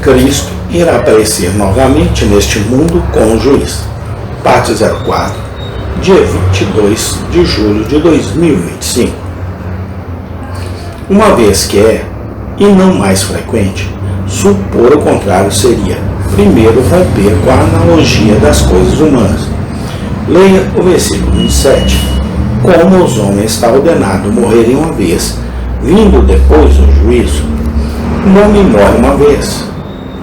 Cristo irá aparecer novamente neste mundo como juiz. Parte 04, dia 22 de julho de 2025. Uma vez que é, e não mais frequente, supor o contrário seria, primeiro, romper com a analogia das coisas humanas. Leia o versículo 27. Como os homens está ordenado morrerem uma vez, vindo depois o juízo, o homem morre uma vez,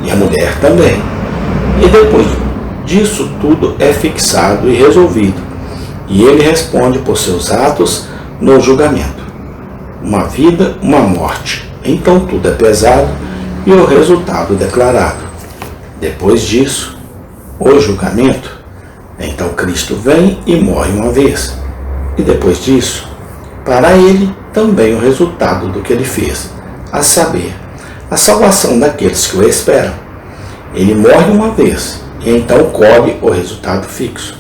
e a mulher também. E depois disso tudo é fixado e resolvido, e ele responde por seus atos no julgamento. Uma vida, uma morte, então tudo é pesado e o resultado declarado. Depois disso, o julgamento, então Cristo vem e morre uma vez, e depois disso, para ele também o resultado do que ele fez, a saber, a salvação daqueles que o esperam. Ele morre uma vez, e então colhe o resultado fixo,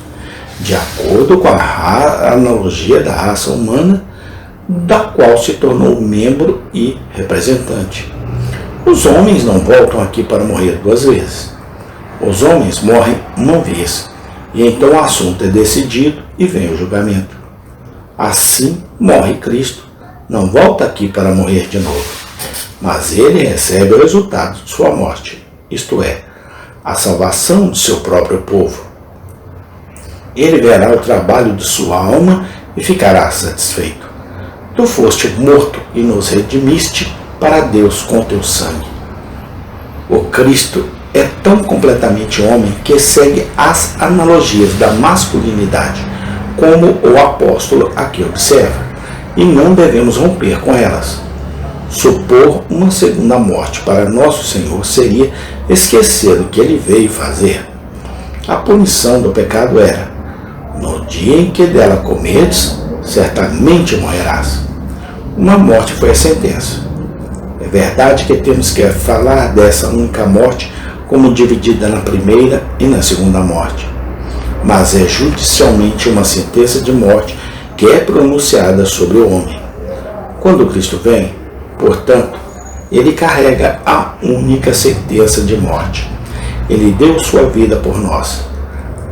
de acordo com a analogia da raça humana, da qual se tornou membro e representante. Os homens não voltam aqui para morrer duas vezes. Os homens morrem uma vez, e então o assunto é decidido e vem o julgamento. Assim morre Cristo, não volta aqui para morrer de novo, mas ele recebe o resultado de sua morte, isto é, a salvação de seu próprio povo. Ele verá o trabalho de sua alma e ficará satisfeito. Tu foste morto e nos redimiste para Deus com teu sangue. O Cristo é tão completamente homem que segue as analogias da masculinidade, como o apóstolo aqui observa, e não devemos romper com elas. Supor uma segunda morte para nosso Senhor seria esquecer o que ele veio fazer. A punição do pecado era: no dia em que dela comeres, certamente morrerás. Uma morte foi a sentença. É verdade que temos que falar dessa única morte como dividida na primeira e na segunda morte, mas é judicialmente uma sentença de morte que é pronunciada sobre o homem. Quando Cristo vem, portanto, ele carrega a única sentença de morte. Ele deu sua vida por nós.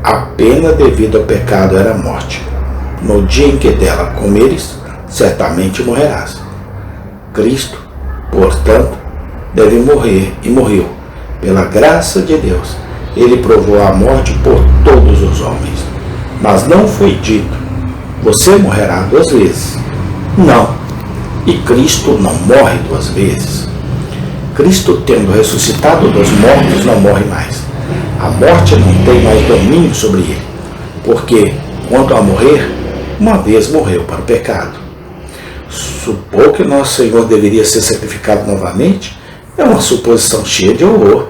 A pena devida ao pecado era a morte. No dia em que dela comeres, certamente morrerás. Cristo, portanto, deve morrer e morreu. Pela graça de Deus, ele provou a morte por todos os homens. Mas não foi dito: você morrerá duas vezes. Não. E Cristo não morre duas vezes. Cristo, tendo ressuscitado dos mortos, não morre mais. A morte não tem mais domínio sobre ele, porque, quanto a morrer, uma vez morreu para o pecado. Supor que nosso Senhor deveria ser sacrificado novamente é uma suposição cheia de horror.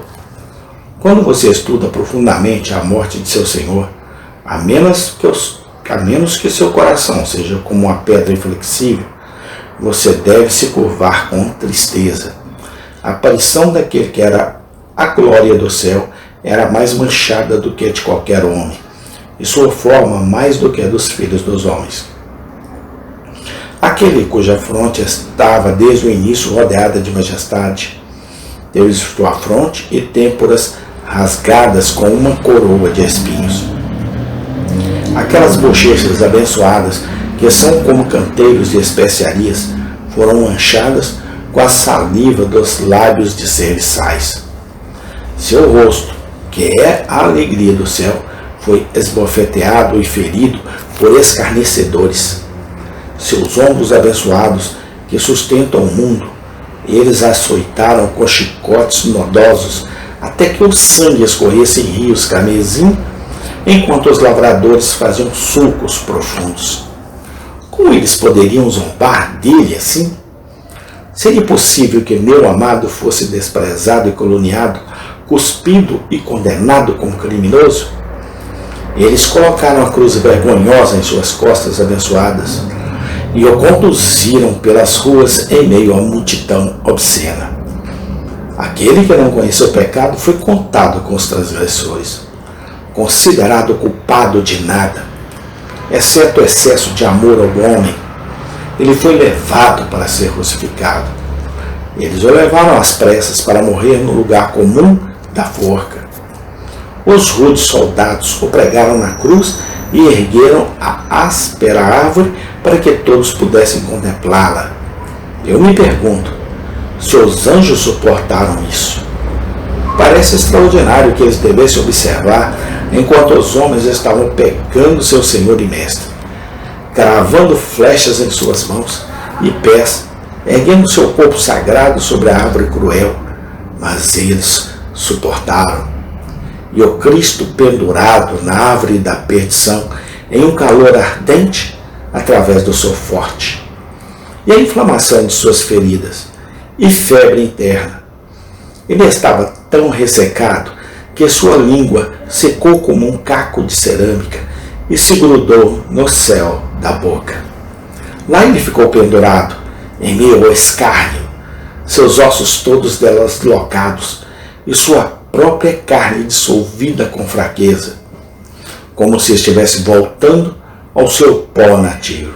Quando você estuda profundamente a morte de seu Senhor, a menos que seu coração seja como uma pedra inflexível, você deve se curvar com tristeza. A aparição daquele que era a glória do céu era mais manchada do que a de qualquer homem, e sua forma mais do que a dos filhos dos homens. Aquele cuja fronte estava desde o início rodeada de majestade, teve sua fronte e têmporas rasgadas com uma coroa de espinhos. Aquelas bochechas abençoadas, que são como canteiros de especiarias, foram manchadas com a saliva dos lábios de serviçais. Seu rosto, que é a alegria do céu, foi esbofeteado e ferido por escarnecedores. Seus ombros abençoados, que sustentam o mundo, eles açoitaram com chicotes nodosos, até que o sangue escorresse em rios carmesim, enquanto os lavradores faziam sulcos profundos. Como eles poderiam zombar dele assim? Seria possível que meu amado fosse desprezado e caluniado, cuspido e condenado como criminoso? Eles colocaram a cruz vergonhosa em suas costas abençoadas e o conduziram pelas ruas em meio à multidão obscena. Aquele que não conheceu o pecado foi contado com os transgressores, considerado culpado de nada, exceto o excesso de amor ao homem. Ele foi levado para ser crucificado. Eles o levaram às pressas para morrer no lugar comum da forca. Os rudes soldados o pregaram na cruz e ergueram a áspera árvore para que todos pudessem contemplá-la. Eu me pergunto se os anjos suportaram isso. Parece extraordinário que eles devessem observar enquanto os homens estavam pegando seu Senhor e Mestre, cravando flechas em suas mãos e pés, erguendo seu corpo sagrado sobre a árvore cruel, mas eles suportaram. E o Cristo pendurado na árvore da perdição, em um calor ardente, através do sol forte, e a inflamação de suas feridas, e febre interna. Ele estava tão ressecado que sua língua secou como um caco de cerâmica e se grudou no céu da boca. Lá ele ficou pendurado, em meio ao escárnio, seus ossos todos deslocados e sua própria carne dissolvida com fraqueza, como se estivesse voltando ao seu pó nativo.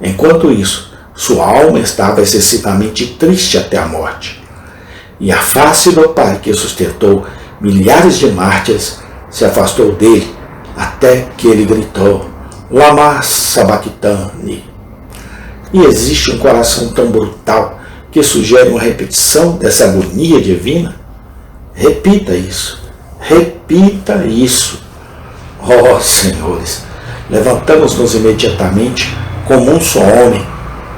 Enquanto isso, sua alma estava excessivamente triste até a morte, e a face do Pai que sustentou milhares de mártires se afastou dele até que ele gritou: Lama Sabachthani. E existe um coração tão brutal que sugere uma repetição dessa agonia divina? Repita isso. Repita isso. Oh, senhores, levantamos-nos imediatamente como um só homem,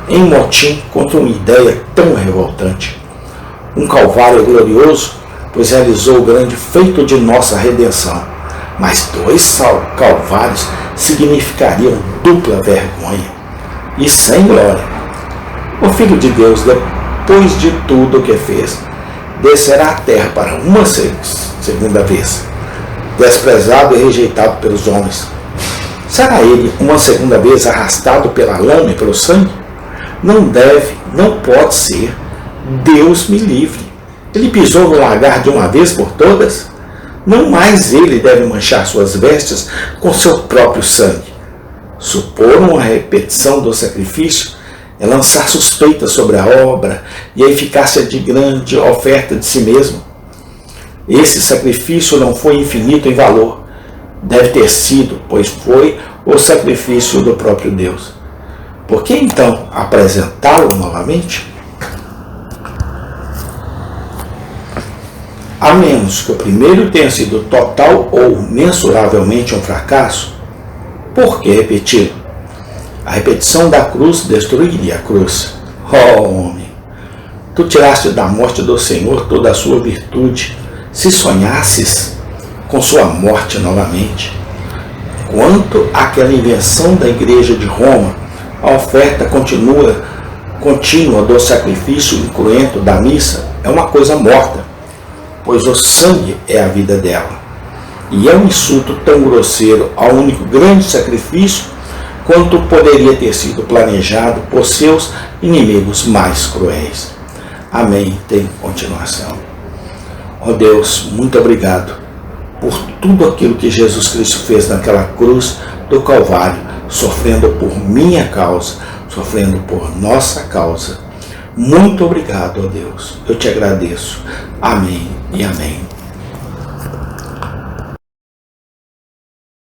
em motim contra uma ideia tão revoltante. Um calvário glorioso, pois realizou o grande feito de nossa redenção, mas 2 calvários significariam dupla vergonha e sem glória. O Filho de Deus, depois de tudo o que fez, descerá à terra para uma segunda vez, desprezado e rejeitado pelos homens. Será ele uma segunda vez arrastado pela lama e pelo sangue? Não deve, não pode ser. Deus me livre. Ele pisou no lagar de uma vez por todas? Não mais ele deve manchar suas vestes com seu próprio sangue. Supor uma repetição do sacrifício é lançar suspeitas sobre a obra e a eficácia de grande oferta de si mesmo. Esse sacrifício não foi infinito em valor. Deve ter sido, pois foi o sacrifício do próprio Deus. Por que então apresentá-lo novamente? A menos que o primeiro tenha sido total ou mensuravelmente um fracasso, por que repetir? A repetição da cruz destruiria a cruz. Oh, homem, tu tiraste da morte do Senhor toda a sua virtude, se sonhasses com sua morte novamente. Quanto àquela invenção da Igreja de Roma, a oferta contínua do sacrifício incruento da missa é uma coisa morta, pois o sangue é a vida dela. E é um insulto tão grosseiro ao único grande sacrifício quanto poderia ter sido planejado por seus inimigos mais cruéis. Amém. Tem continuação. Ó Deus, muito obrigado por tudo aquilo que Jesus Cristo fez naquela cruz do Calvário, sofrendo por minha causa, sofrendo por nossa causa. Muito obrigado, ó Deus. Eu te agradeço. Amém e amém.